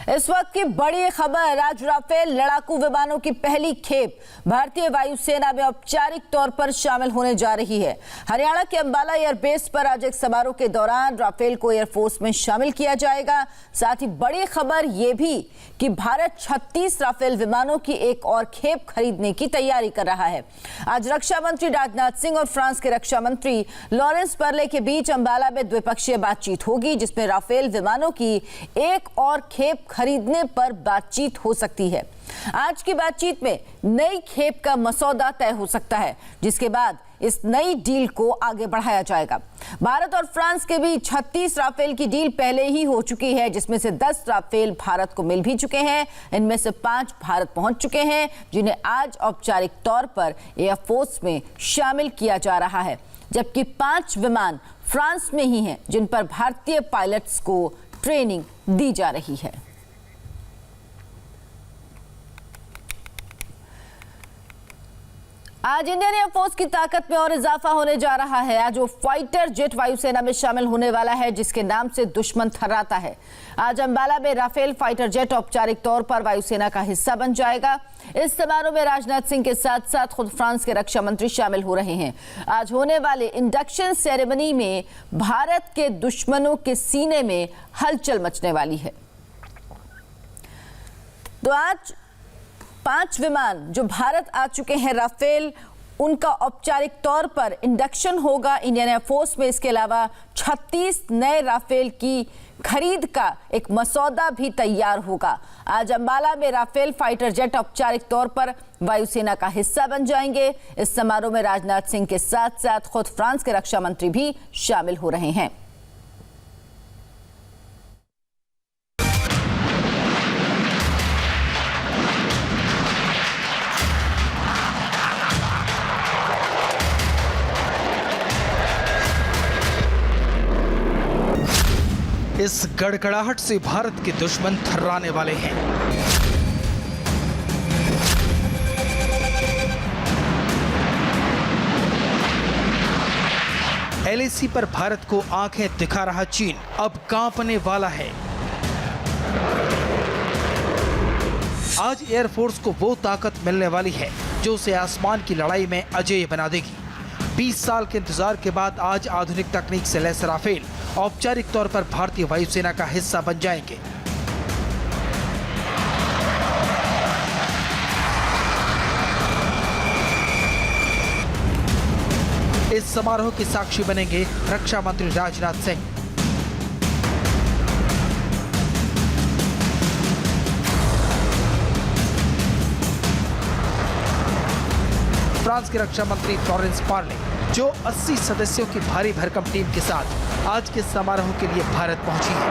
इस वक्त की बड़ी खबर, आज राफेल लड़ाकू विमानों की पहली खेप भारतीय वायुसेना में औपचारिक तौर पर शामिल होने जा रही है। हरियाणा के अंबाला एयरबेस पर आज एक समारोह के दौरान राफेल को एयरफोर्स में शामिल किया जाएगा। साथ ही बड़ी खबर यह भी कि भारत 36 राफेल विमानों की एक और खेप खरीदने की तैयारी कर रहा है। आज रक्षा मंत्री राजनाथ सिंह और फ्रांस के रक्षा मंत्री लॉरेंस पर्ले के बीच अंबाला में द्विपक्षीय बातचीत होगी, जिसमें राफेल विमानों की एक और खेप खरीदने पर बातचीत हो सकती है। आज की बातचीत में नई खेप का मसौदा तय हो सकता है, जिसके बाद इस नई डील को आगे बढ़ाया जाएगा। भारत और फ्रांस के बीच 36 राफेल की डील पहले ही हो चुकी है, जिसमें से 10 राफेल भारत को मिल भी चुके हैं। इनमें से 5 भारत पहुंच चुके हैं, जिन्हें आज औपचारिक तौर पर एयरफोर्स में शामिल किया जा रहा है, जबकि 5 विमान फ्रांस में ही हैं, जिन पर भारतीय पायलट्स को ट्रेनिंग दी जा रही है। आज इंडियन एयरफोर्स की ताकत में और इजाफा होने जा रहा है। आज वो फाइटर जेट वायुसेना में शामिल होने वाला है, जिसके नाम से दुश्मन थर्राता है। आज अंबाला में राफेल फाइटर जेट औपचारिक तौर पर वायुसेना का हिस्सा बन जाएगा। इस समारोह में राजनाथ सिंह के साथ साथ खुद फ्रांस के रक्षा मंत्री शामिल हो रहे हैं। आज होने वाले इंडक्शन सेरेमनी में भारत के दुश्मनों के सीने में हलचल मचने वाली है। तो आज 5 विमान जो भारत आ चुके हैं राफेल, उनका औपचारिक तौर पर इंडक्शन होगा इंडियन एयरफोर्स में। इसके अलावा 36 नए राफेल की खरीद का एक मसौदा भी तैयार होगा। आज अंबाला में राफेल फाइटर जेट औपचारिक तौर पर वायुसेना का हिस्सा बन जाएंगे। इस समारोह में राजनाथ सिंह के साथ साथ खुद फ्रांस के रक्षा मंत्री भी शामिल हो रहे हैं। इस गड़गड़ाहट से भारत के दुश्मन थर्राने वाले हैं। LAC पर भारत को आंखें दिखा रहा चीन अब कांपने वाला है। आज एयरफोर्स को वो ताकत मिलने वाली है जो उसे आसमान की लड़ाई में अजेय बना देगी। 20 साल के इंतजार के बाद आज आधुनिक तकनीक से लैस राफेल औपचारिक तौर पर भारतीय वायुसेना का हिस्सा बन जाएंगे। इस समारोह के साक्षी बनेंगे रक्षा मंत्री राजनाथ सिंह। फ्रांस के रक्षा मंत्री लॉरेंस पार्ले, जो 80 सदस्यों की भारी भरकम टीम के साथ आज के समारोह के लिए भारत पहुंची है।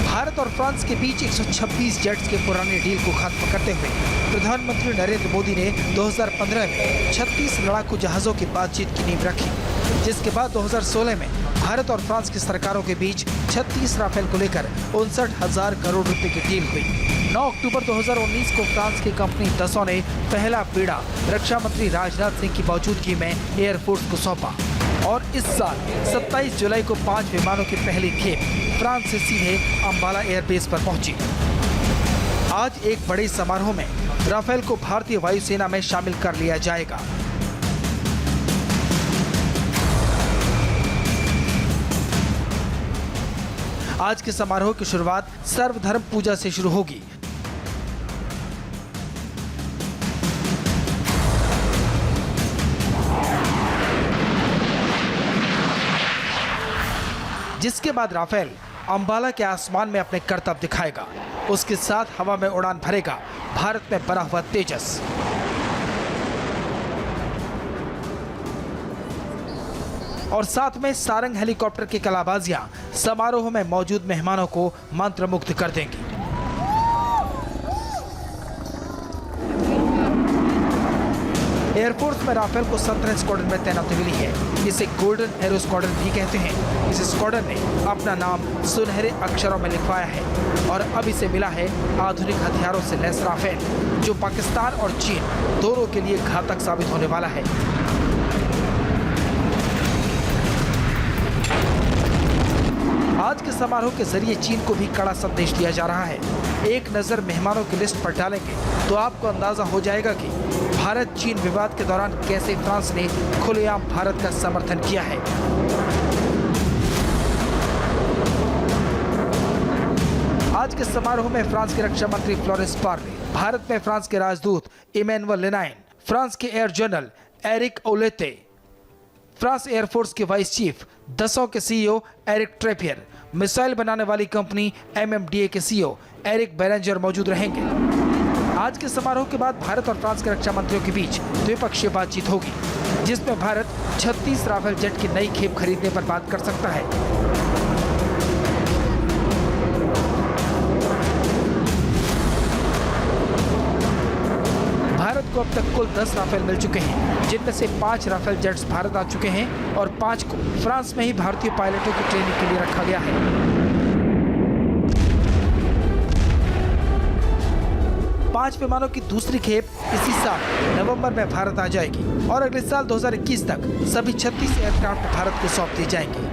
भारत और फ्रांस के बीच 126 जेट्स के पुराने डील को खत्म करते हुए प्रधानमंत्री नरेंद्र मोदी ने 2015 में 36 लड़ाकू जहाजों की बातचीत की नींव रखी, जिसके बाद 2016 में भारत और फ्रांस की सरकारों के बीच 36 राफेल को लेकर 59,000 करोड़ रुपए की डील हुई। 9 अक्टूबर 2019 को फ्रांस की कंपनी दसों ने पहला बीड़ा रक्षा मंत्री राजनाथ सिंह की मौजूदगी में एयरफोर्स को सौंपा और इस साल 27 जुलाई को 5 विमानों की पहली खेप फ्रांस से सीधे अंबाला एयरबेस पर पहुंची। आज एक बड़े समारोह में राफेल को भारतीय वायुसेना में शामिल कर लिया जाएगा। आज के समारोह की शुरुआत सर्वधर्म पूजा से शुरू होगी। जिसके बाद राफेल अंबाला के आसमान में अपने करतब दिखाएगा। उसके साथ हवा में उड़ान भरेगा भारत में बना हुआ तेजस। और साथ में सारंग हेलीकॉप्टर की कलाबाजियां समारोह में मौजूद मेहमानों को मंत्रमुग्ध कर देंगी। एयरफोर्स में राफेल को 17 स्क्वाड्रन में तैनाती मिली है। इसे गोल्डन एरो स्क्वाड्रन भी कहते हैं। इस स्क्वाड्रन ने अपना नाम सुनहरे अक्षरों में लिखवाया है और अब इसे मिला है आधुनिक हथियारों से लैस राफेल, जो पाकिस्तान और चीन दोनों के लिए घातक साबित होने वाला है। समारोह के जरिए चीन को भी कड़ा संदेश दिया जा रहा है। एक नजर मेहमानों की लिस्ट पर डालेंगे तो आपको अंदाजा हो जाएगा कि भारत चीन विवाद के दौरान कैसे फ्रांस ने खुलेआम भारत का समर्थन किया है। आज के समारोह में फ्रांस के रक्षा मंत्री फ्लोरेंस पार्ले, भारत में फ्रांस के राजदूत इमैनुअल लेनाइन, फ्रांस के air general Eric Autellet, France air force के वाइस चीफ दसों के सीईओ एरिक ट्रेपियर, मिसाइल बनाने वाली कंपनी MMDA के सीईओ एरिक बेरेंजर मौजूद रहेंगे। आज के समारोह के बाद भारत और फ्रांस के रक्षा मंत्रियों के बीच द्विपक्षीय बातचीत होगी, जिसमें भारत 36 राफेल जेट की नई खेप खरीदने पर बात कर सकता है। भारत को अब तक कुल 10 राफेल मिल चुके हैं, जिनमें से 5 राफेल जेट्स भारत आ चुके हैं और 5 को फ्रांस में ही भारतीय पायलटों की ट्रेनिंग के लिए रखा गया है। 5 विमानों की दूसरी खेप इसी साल नवंबर में भारत आ जाएगी और अगले साल 2021 तक सभी 36 एयरक्राफ्ट भारत को सौंप दिए जाएंगे।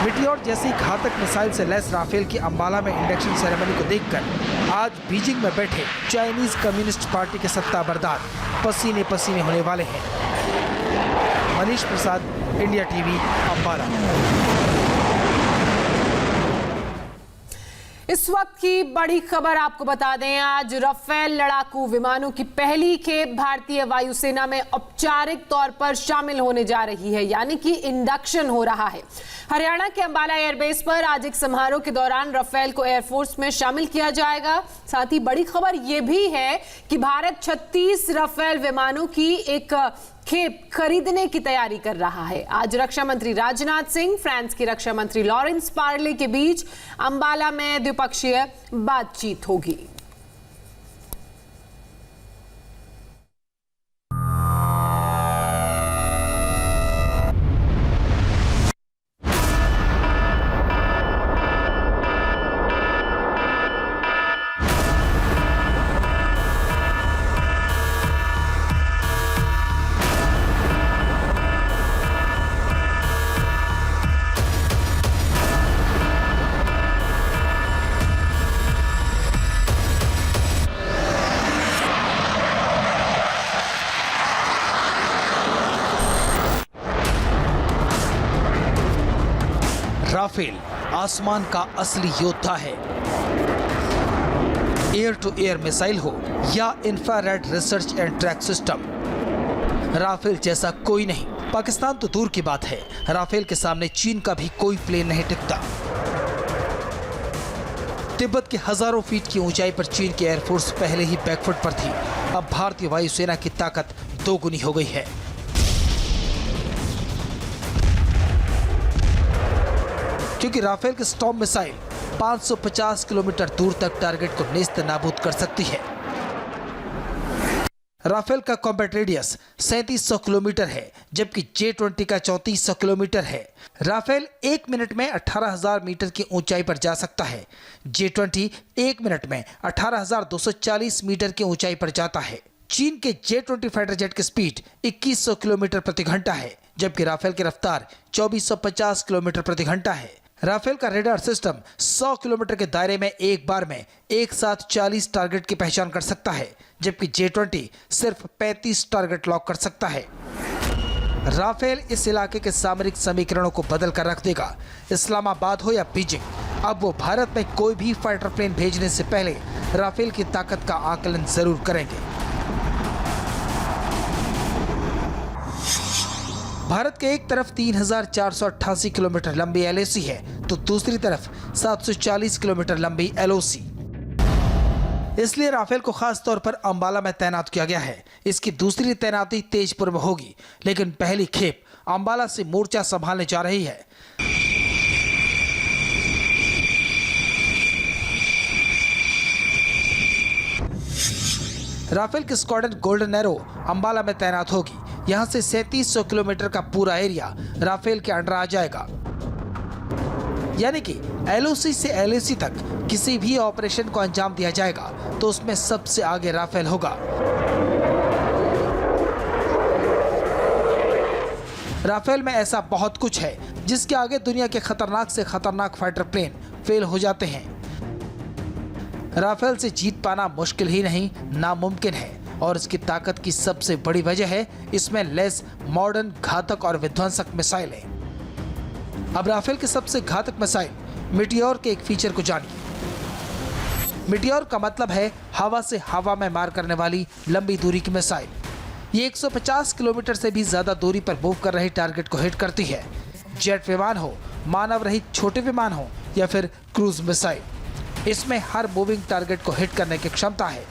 मिटियोर जैसी घातक मिसाइल से लैस राफेल की अंबाला में इंडक्शन सेरेमनी को देखकर आज बीजिंग में बैठे चाइनीज कम्युनिस्ट पार्टी के सत्ताबरदार पसीने पसीने होने वाले हैं। Manish Prasad, India TV, Ambala. इस वक्त की बड़ी खबर आपको बता दें, आज राफेल लड़ाकू विमानों की पहली खेप भारतीय वायुसेना में औपचारिक तौर पर शामिल होने जा रही है, यानी कि इंडक्शन हो रहा है। हरियाणा के अंबाला एयरबेस पर आज एक समारोह के दौरान राफेल को एयरफोर्स में शामिल किया जाएगा। साथ ही बड़ी खबर यह भी है कि भारत 36 राफेल विमानों की एक खेप खरीदने की तैयारी कर रहा है। आज रक्षा मंत्री राजनाथ सिंह, फ्रांस की रक्षा मंत्री लॉरेंस पार्ले के बीच अंबाला में द्विपक्षीय बातचीत होगी। राफेल आसमान का असली योद्धा है। एयर टू एयर मिसाइल हो या infrared research and track system, Rafale जैसा कोई नहीं। पाकिस्तान तो दूर की बात है, राफेल के सामने चीन का भी कोई प्लेन नहीं टिकता। तिब्बत के हजारों फीट की ऊंचाई पर चीन की एयरफोर्स पहले ही बैकफुट पर थी। अब भारतीय वायुसेना की ताकत दोगुनी हो गई है। क्योंकि राफेल के स्टॉर्म मिसाइल 550 किलोमीटर दूर तक टारगेट को नेस्त नाबूद कर सकती है। राफेल का कॉम्बैट रेडियस 3700 किलोमीटर है, जबकि J-20 का 3400 किलोमीटर है। राफेल 1 मिनट में 18,000 मीटर की ऊंचाई पर जा सकता है। J-20 1 मिनट में 18,240 मीटर की ऊंचाई पर जाता है। चीन के J-20 फाइटर जेट की स्पीड 2100 किलोमीटर प्रति घंटा है, जबकि राफेल की रफ्तार 2450 किलोमीटर प्रति घंटा है। राफेल का रेडार सिस्टम 100 किलोमीटर के दायरे में एक बार में एक साथ 40 टारगेट की पहचान कर सकता है, जबकि J-20 सिर्फ 35 टारगेट लॉक कर सकता है। राफेल इस इलाके के सामरिक समीकरणों को बदल कर रख देगा। इस्लामाबाद हो या बीजिंग, अब वो भारत में कोई भी फाइटर प्लेन भेजने से पहले राफेल की ताकत का आकलन जरूर करेंगे। भारत के एक तरफ 3,488 किलोमीटर लंबी LAC है, तो दूसरी तरफ 740 किलोमीटर लंबी LOC। इसलिए राफेल को खास तौर पर अंबाला में तैनात किया गया है। इसकी दूसरी तैनाती तेजपुर में होगी, लेकिन पहली खेप अंबाला से मोर्चा संभालने जा रही है। राफेल की स्क्वाड्रन गोल्डन एरो अंबाला में तैनात होगी। यहां से 3700 किलोमीटर का पूरा एरिया राफेल के अंडर आ जाएगा। यानी कि LOC से LAC तक किसी भी ऑपरेशन को अंजाम दिया जाएगा तो उसमें सबसे आगे राफेल होगा। राफेल में ऐसा बहुत कुछ है जिसके आगे दुनिया के खतरनाक से खतरनाक फाइटर प्लेन फेल हो जाते हैं। राफेल से जीत पाना मुश्किल ही नहीं, नामुमकिन है। और इसकी ताकत की सबसे बड़ी वजह है इसमें लैस मॉडर्न घातक और विध्वंसक मिसाइलें। अब राफेल के सबसे घातक मिसाइल मीटियोर के एक फीचर को जानिए। मीटियोर का मतलब है हवा से हवा में मार करने वाली लंबी दूरी की मिसाइल। ये 150 किलोमीटर से भी ज्यादा दूरी पर मूव कर रही टारगेट को हिट करती है। जेट विमान हो, मानव रहित छोटे विमान हो या फिर क्रूज मिसाइल, इसमें हर मूविंग टारगेट को हिट करने की क्षमता है।